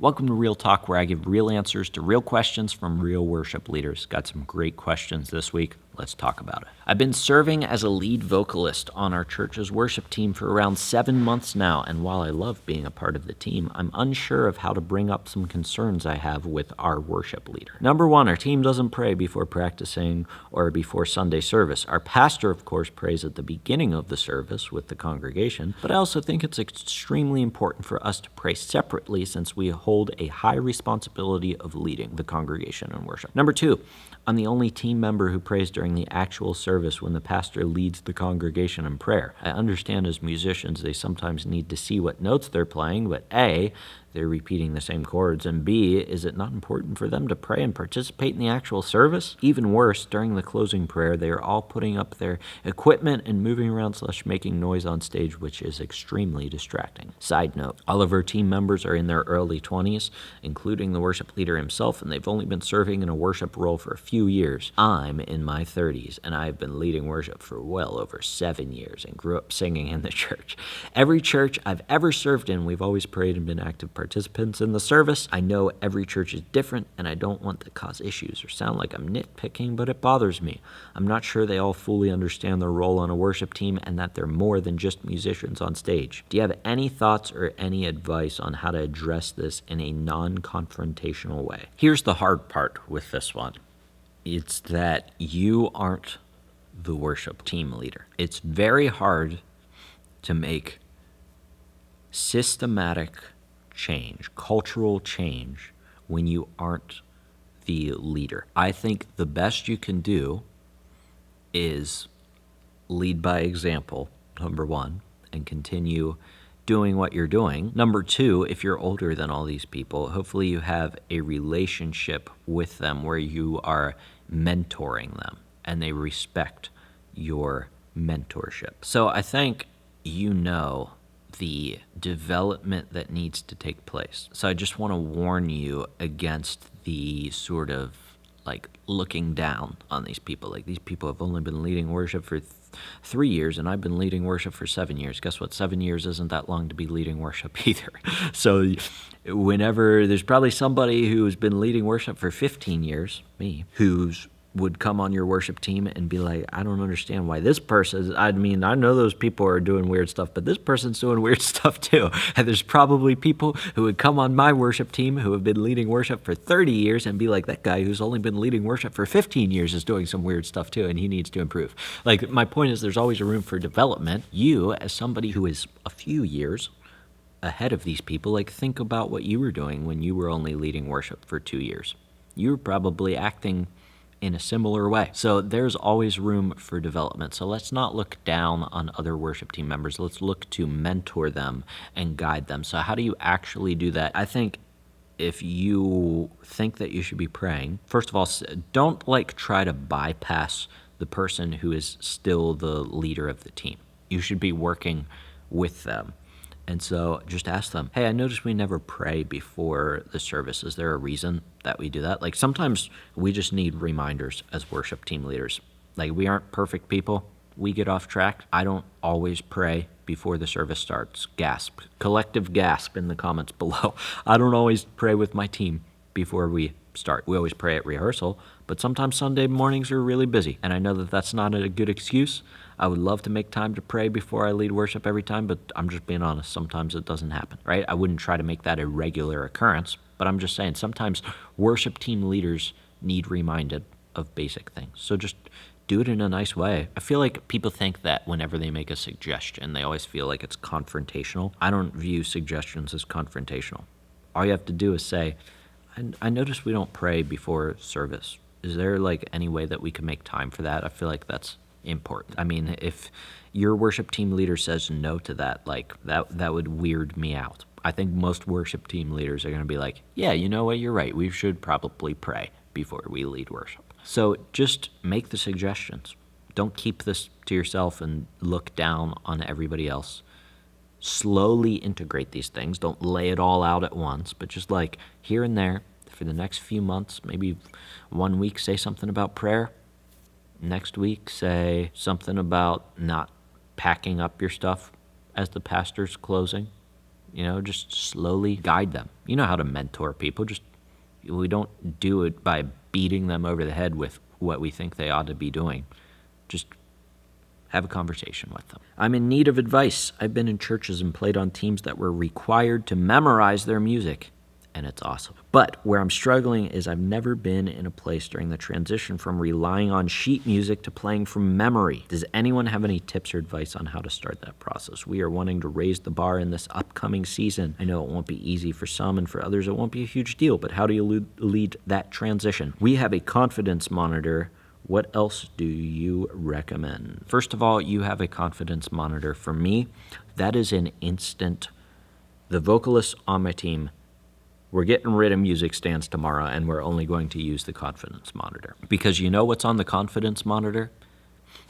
Welcome to Real Talk, where I give real answers to real questions from real worship leaders. Got some great questions this week. Let's talk about it. I've been serving as a lead vocalist on our church's worship team for around 7 months now, and while I love being a part of the team, I'm unsure of how to bring up some concerns I have with our worship leader. Number one, our team doesn't pray before practicing or before Sunday service. Our pastor, of course, prays at the beginning of the service with the congregation, but I also think it's extremely important for us to pray separately since we hold a high responsibility of leading the congregation in worship. Number two, I'm the only team member who prays during the actual service when the pastor leads the congregation in prayer. I understand as musicians they sometimes need to see what notes they're playing, but A, they're repeating the same chords, and B, is it not important for them to pray and participate in the actual service? Even worse, during the closing prayer, they are all putting up their equipment and moving around / making noise on stage, which is extremely distracting. Side note, all of our team members are in their early 20s, including the worship leader himself, and they've only been serving in a worship role for a few years. I'm in my 30s, and I've been leading worship for well over 7 years and grew up singing in the church. Every church I've ever served in, we've always prayed and been active participants in the service. I know every church is different, and I don't want to cause issues or sound like I'm nitpicking, but it bothers me. I'm not sure they all fully understand their role on a worship team and that they're more than just musicians on stage. Do you have any thoughts or any advice on how to address this in a non-confrontational way? Here's the hard part with this one. It's that you aren't the worship team leader. It's very hard to make systematic change, cultural change, when you aren't the leader. I think the best you can do is lead by example, number one, and continue doing what you're doing. Number two, if you're older than all these people, hopefully you have a relationship with them where you are mentoring them and they respect your mentorship. So I think you know the development that needs to take place. So I just want to warn you against the sort of looking down on these people. Like, these people have only been leading worship for 3 years, and I've been leading worship for 7 years. Guess what? 7 years isn't that long to be leading worship either. So whenever there's probably somebody who's been leading worship for 15 years, me, would come on your worship team and be like, I don't understand why this person, I know those people are doing weird stuff, but this person's doing weird stuff too. And there's probably people who would come on my worship team who have been leading worship for 30 years and be like, that guy who's only been leading worship for 15 years is doing some weird stuff too, and he needs to improve. Like, my point is there's always a room for development. You, as somebody who is a few years ahead of these people, think about what you were doing when you were only leading worship for 2 years. You were probably acting in a similar way. So there's always room for development. So let's not look down on other worship team members. Let's look to mentor them and guide them. So how do you actually do that? I think if you think that you should be praying, first of all, don't try to bypass the person who is still the leader of the team. You should be working with them. And so just ask them, hey, I noticed we never pray before the service. Is there a reason that we do that? Sometimes we just need reminders as worship team leaders. We aren't perfect people. We get off track. I don't always pray before the service starts. Gasp. Collective gasp in the comments below. I don't always pray with my team before we start. We always pray at rehearsal, but sometimes Sunday mornings are really busy. And I know that that's not a good excuse. I would love to make time to pray before I lead worship every time, but I'm just being honest. Sometimes it doesn't happen, right? I wouldn't try to make that a regular occurrence, but I'm just saying sometimes worship team leaders need reminded of basic things. So just do it in a nice way. I feel like people think that whenever they make a suggestion, they always feel like it's confrontational. I don't view suggestions as confrontational. All you have to do is say, I noticed we don't pray before service. Is there any way that we can make time for that? I feel like that's important. If your worship team leader says no to that, that would weird me out. I think most worship team leaders are going to be like, yeah, you know what, you're right. We should probably pray before we lead worship. So just make the suggestions. Don't keep this to yourself and look down on everybody else. Slowly integrate these things. Don't lay it all out at once, but just here and there for the next few months, maybe 1 week, say something about prayer. Next week, say something about not packing up your stuff as the pastor's closing. Just slowly guide them. You know how to mentor people. We don't do it by beating them over the head with what we think they ought to be doing. Just have a conversation with them. I'm in need of advice. I've been in churches and played on teams that were required to memorize their music, and it's awesome. But where I'm struggling is I've never been in a place during the transition from relying on sheet music to playing from memory. Does anyone have any tips or advice on how to start that process? We are wanting to raise the bar in this upcoming season. I know it won't be easy for some, and for others it won't be a huge deal, but how do you lead that transition? We have a confidence monitor. What else do you recommend? First of all, you have a confidence monitor. For me, that is an instant. The vocalists on my team, we're getting rid of music stands tomorrow, and we're only going to use the confidence monitor. Because you know what's on the confidence monitor?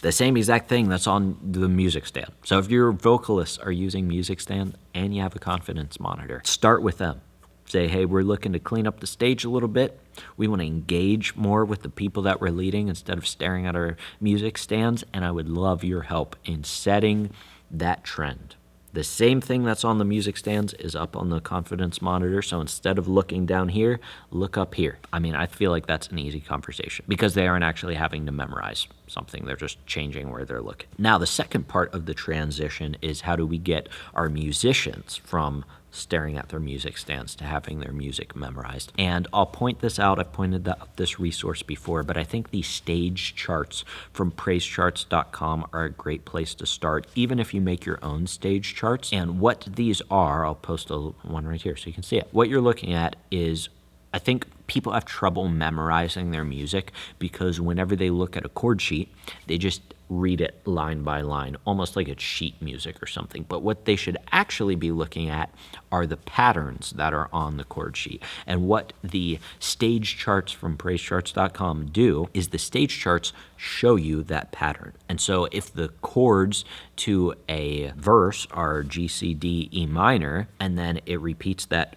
The same exact thing that's on the music stand. So if your vocalists are using music stand and you have a confidence monitor, start with them. Say, hey, we're looking to clean up the stage a little bit. We want to engage more with the people that we're leading instead of staring at our music stands, and I would love your help in setting that trend. The same thing that's on the music stands is up on the confidence monitor, so instead of looking down here, look up here. I feel like that's an easy conversation because they aren't actually having to memorize something. They're just changing where they're looking. Now, the second part of the transition is how do we get our musicians from staring at their music stands to having their music memorized. And I'll point this out. I've pointed out this resource before, but I think these stage charts from praisecharts.com are a great place to start, even if you make your own stage charts. And what these are, I'll post one right here so you can see it. What you're looking at is, I think people have trouble memorizing their music because whenever they look at a chord sheet, they just read it line by line, almost like it's sheet music or something. But what they should actually be looking at are the patterns that are on the chord sheet. And what the stage charts from praisecharts.com do is the stage charts show you that pattern. And so if the chords to a verse are G, C, D, E minor, and then it repeats that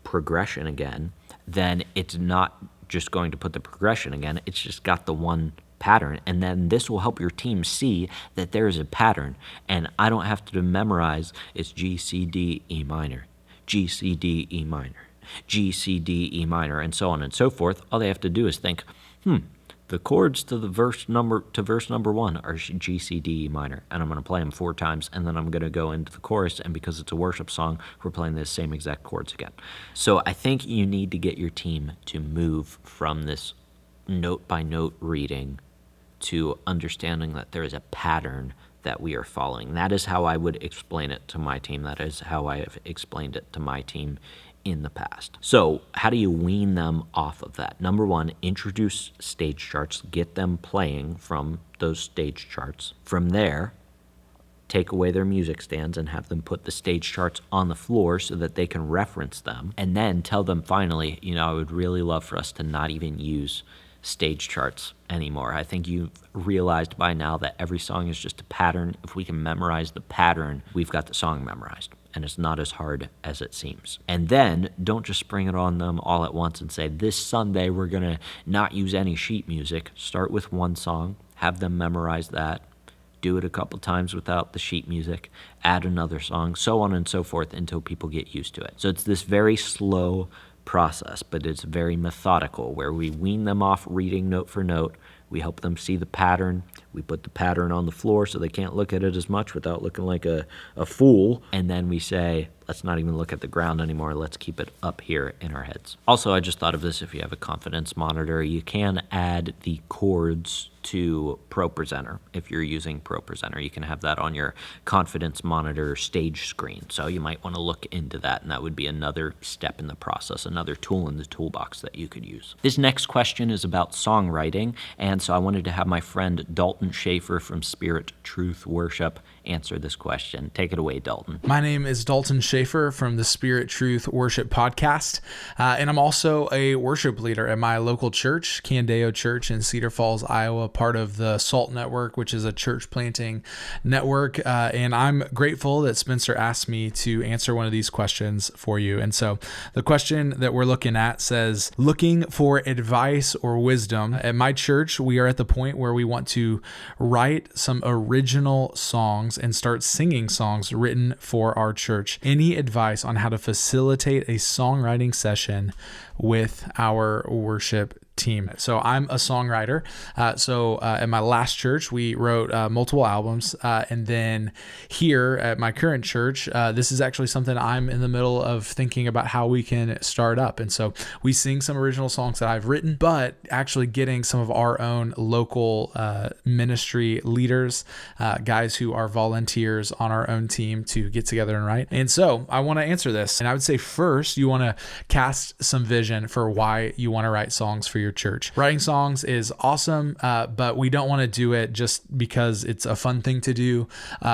progression again, then it's not just going to put the progression again, it's just got the one pattern, and then this will help your team see that there is a pattern, and I don't have to memorize it's G, C, D, E minor, G, C, D, E minor, G, C, D, E minor, and so on and so forth. All they have to do is think, the chords to verse number 1 are G, C, D, E minor, and I'm going to play them 4 times, and then I'm going to go into the chorus, and because it's a worship song, we're playing the same exact chords again. So I think you need to get your team to move from this note-by-note reading to understanding that there is a pattern that we are following. That is how I would explain it to my team. That is how I have explained it to my team in the past. So how do you wean them off of that? Number 1, introduce stage charts. Get them playing from those stage charts. From there, take away their music stands and have them put the stage charts on the floor so that they can reference them. And then tell them finally, I would really love for us to not even use stage charts anymore. I think you've realized by now that every song is just a pattern. If we can memorize the pattern, we've got the song memorized, and it's not as hard as it seems. And then don't just spring it on them all at once and say, this Sunday we're going to not use any sheet music. Start with one song, have them memorize that, do it a couple times without the sheet music, add another song, so on and so forth until people get used to it. So it's this very slow process, but it's very methodical, where we wean them off reading note for note. We help them see the pattern. We put the pattern on the floor so they can't look at it as much without looking like a fool. And then we say, let's not even look at the ground anymore. Let's keep it up here in our heads. Also, I just thought of this. If you have a confidence monitor, you can add the chords to Pro Presenter. If you're using Pro Presenter, you can have that on your confidence monitor stage screen. So you might want to look into that, and that would be another step in the process, another tool in the toolbox that you could use. This next question is about songwriting, and so I wanted to have my friend Dalton Schaefer from Spirit Truth Worship answer this question. Take it away, Dalton. My name is Dalton Schaefer from the Spirit Truth Worship Podcast, and I'm also a worship leader at my local church, Candeo Church in Cedar Falls, Iowa, part of the SALT Network, which is a church planting network, and I'm grateful that Spencer asked me to answer one of these questions for you. And so the question that we're looking at says, looking for advice or wisdom. At my church, we are at the point where we want to write some original songs songs and start singing songs written for our church. Any advice on how to facilitate a songwriting session with our worship team? So I'm a songwriter. At my last church, we wrote multiple albums. And then here at my current church, this is actually something I'm in the middle of thinking about how we can start up. And so we sing some original songs that I've written, but actually getting some of our own local ministry leaders, guys who are volunteers on our own team to get together and write. And so I want to answer this. And I would say first, you want to cast some vision for why you want to write songs for your church. Writing songs is awesome, but we don't want to do it just because it's a fun thing to do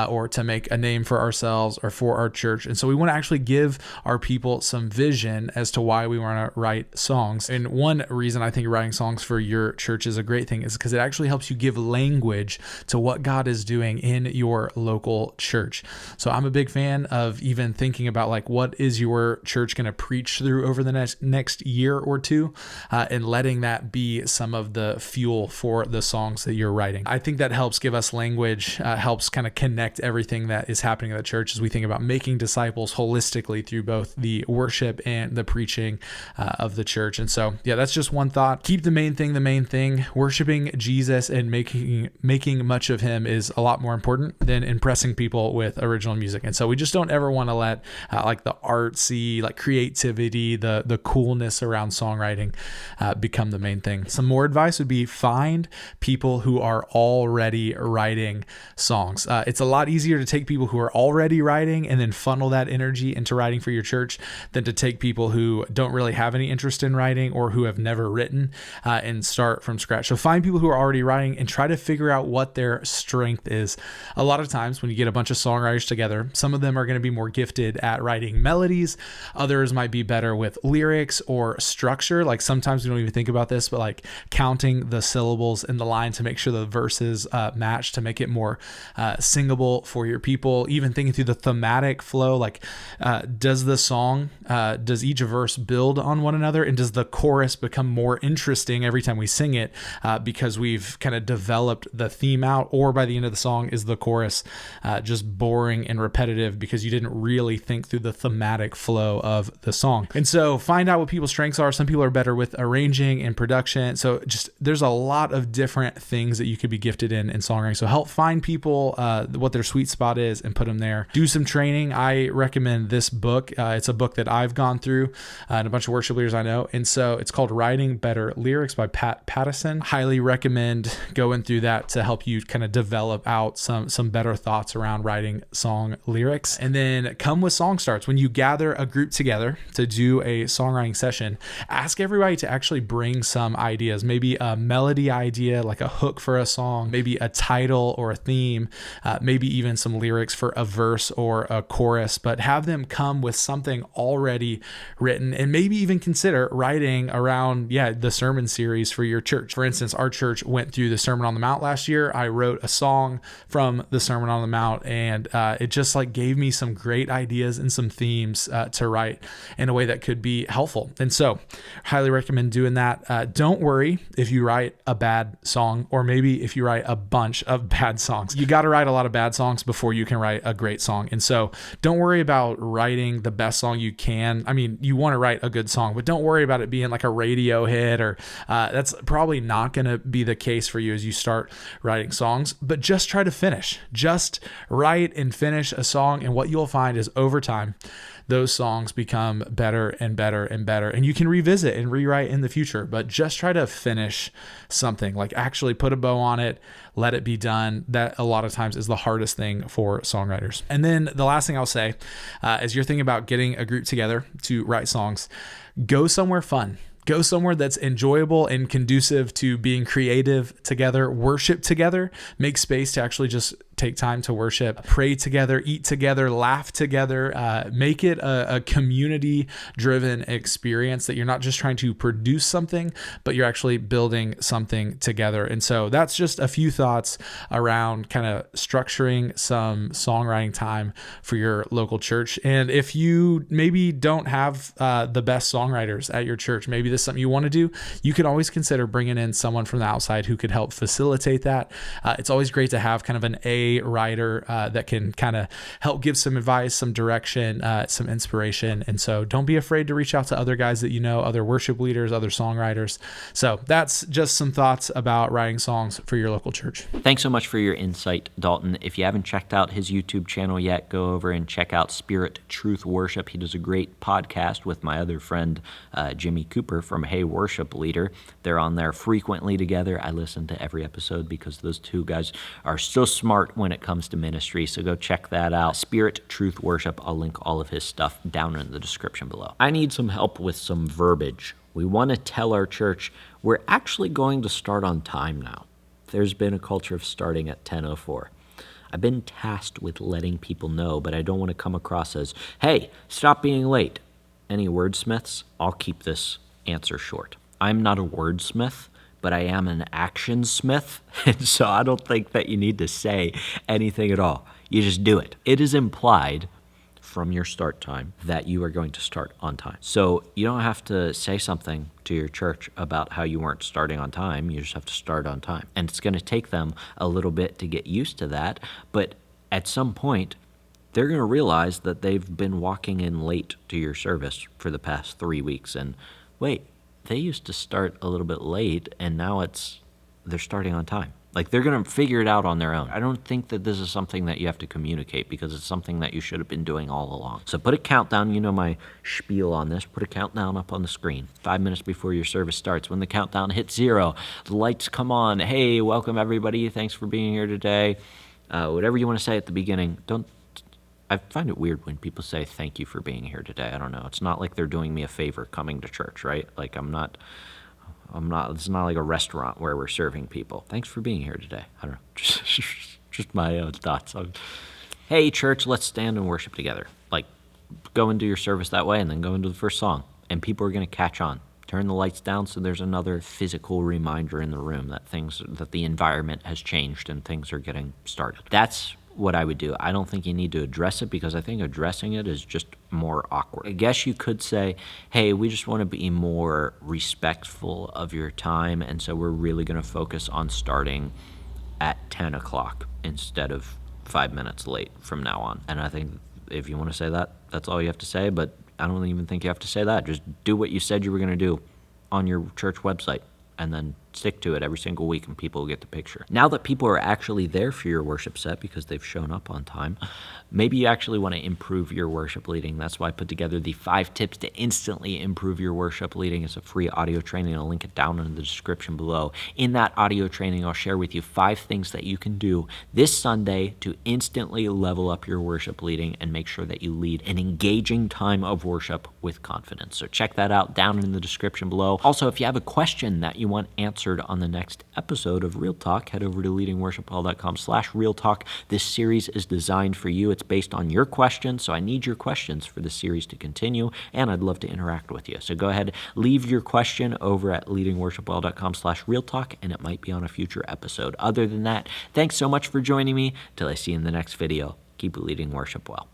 or to make a name for ourselves or for our church. And so we want to actually give our people some vision as to why we want to write songs. And one reason I think writing songs for your church is a great thing is because it actually helps you give language to what God is doing in your local church. So I'm a big fan of even thinking about like, what is your church going to preach through over the next year or two, and letting that be some of the fuel for the songs that you're writing. I think that helps give us language, helps kind of connect everything that is happening at the church as we think about making disciples holistically through both the worship and the preaching of the church. And so, yeah, that's just one thought. Keep the main thing the main thing. Worshiping Jesus and making much of him is a lot more important than impressing people with original music. And so we just don't ever want to let like the artsy, like creativity, the coolness around songwriting become the main thing. Some more advice would be find people who are already writing songs. It's a lot easier to take people who are already writing and then funnel that energy into writing for your church than to take people who don't really have any interest in writing or who have never written and start from scratch. So find people who are already writing and try to figure out what their strength is. A lot of times when you get a bunch of songwriters together, some of them are going to be more gifted at writing melodies. Others might be better with lyrics or structure. Like sometimes we don't even think about this, but like counting the syllables in the line to make sure the verses match to make it more singable for your people. Even thinking through the thematic flow, like does the song, does each verse build on one another? And does the chorus become more interesting every time we sing it because we've kind of developed the theme out? Or by the end of the song, is the chorus just boring and repetitive because you didn't really think through the thematic flow of the song? And so find out what people's strengths are. Some people are better with arranging and production. So just there's a lot of different things that you could be gifted in songwriting. So help find people what their sweet spot is and put them there. Do some training. I recommend this book. It's a book that I've gone through and a bunch of worship leaders I know. And so it's called Writing Better Lyrics by Pat Pattison. Highly recommend going through that to help you kind of develop out some better thoughts around writing song lyrics. And then come with song starts. When you gather a group together to do a songwriting session, ask everybody to actually bring some ideas, maybe a melody idea, like a hook for a song, maybe a title or a theme, maybe even some lyrics for a verse or a chorus, but have them come with something already written and maybe even consider writing around, the sermon series for your church. For instance, our church went through the Sermon on the Mount last year. I wrote a song from the Sermon on the Mount, and it just like gave me some great ideas and some themes to write in a way that could be helpful. And so highly recommend doing that. Don't worry if you write a bad song, or maybe if you write a bunch of bad songs. You got to write a lot of bad songs before you can write a great song. And so don't worry about writing the best song you can. I mean, you want to write a good song, but don't worry about it being like a radio hit, or that's probably not going to be the case for you as you start writing songs. But just try to finish. Just write and finish a song, and what you'll find is over time, those songs become better and better and better. And you can revisit and rewrite in the future, but just try to finish something, like actually put a bow on it, let it be done. That a lot of times is the hardest thing for songwriters. And then the last thing I'll say, as you're thinking about getting a group together to write songs, go somewhere fun. Go somewhere that's enjoyable and conducive to being creative together, worship together, make space to actually just take time to worship, pray together, eat together, laugh together, make it a community-driven experience that you're not just trying to produce something, but you're actually building something together. And so that's just a few thoughts around kind of structuring some songwriting time for your local church. And if you maybe don't have the best songwriters at your church, maybe this is something you want to do, you could always consider bringing in someone from the outside who could help facilitate that. It's always great to have kind of an A a writer that can kind of help give some advice, some direction, some inspiration. And so don't be afraid to reach out to other guys that you know, other worship leaders, other songwriters. So that's just some thoughts about writing songs for your local church. Thanks so much for your insight, Dalton. If you haven't checked out his YouTube channel yet, go over and check out Spirit Truth Worship. He does a great podcast with my other friend, Jimmy Cooper from Hey Worship Leader. They're on there frequently together. I listen to every episode because those two guys are so smart when it comes to ministry. So go check that out. Spirit Truth Worship. I'll link all of his stuff down in the description below. I need some help with some verbiage. We want to tell our church we're actually going to start on time now. There's been a culture of starting at 10:04. I've been tasked with letting people know, but I don't want to come across as, hey, stop being late. Any wordsmiths? I'll keep this answer short. I'm not a wordsmith, but I am an action smith, and so I don't think that you need to say anything at all. You just do it. It is implied from your start time that you are going to start on time. So you don't have to say something to your church about how you weren't starting on time. You just have to start on time. And it's going to take them a little bit to get used to that, but at some point, they're going to realize that they've been walking in late to your service for the past 3 weeks, and wait, they used to start a little bit late, and now they're starting on time. Like, they're going to figure it out on their own. I don't think that this is something that you have to communicate because it's something that you should have been doing all along. So put a countdown. You know my spiel on this. Put a countdown up on the screen. 5 minutes before your service starts. When the countdown hits 0, the lights come on. Hey, welcome everybody. Thanks for being here today. Whatever you want to say at the beginning. I find it weird when people say thank you for being here today. I don't know. It's not like they're doing me a favor coming to church, right? Like I'm not, it's not like a restaurant where we're serving people. Thanks for being here today. I don't know. Just my own thoughts. Hey, church, let's stand and worship together. Like, go into your service that way and then go into the first song. And people are going to catch on. Turn the lights down so there's another physical reminder in the room that the environment has changed and things are getting started. That's what I would do. I don't think you need to address it because I think addressing it is just more awkward. I guess you could say, hey, we just want to be more respectful of your time, and so we're really going to focus on starting at 10 o'clock instead of 5 minutes late from now on. And I think if you want to say that, that's all you have to say, but I don't even think you have to say that. Just do what you said you were going to do on your church website, and then stick to it every single week, and people will get the picture. Now that people are actually there for your worship set because they've shown up on time, maybe you actually want to improve your worship leading. That's why I put together the 5 tips to instantly improve your worship leading. It's a free audio training. I'll link it down in the description below. In that audio training, I'll share with you 5 things that you can do this Sunday to instantly level up your worship leading and make sure that you lead an engaging time of worship with confidence. So check that out down in the description below. Also, if you have a question that you want answered on the next episode of Real Talk, head over to leadingworshipwell.com/Real Talk. This series is designed for you. It's based on your questions, so I need your questions for the series to continue, and I'd love to interact with you. So go ahead, leave your question over at leadingworshipwell.com/Real Talk, and it might be on a future episode. Other than that, thanks so much for joining me. Till I see you in the next video, keep leading worship well.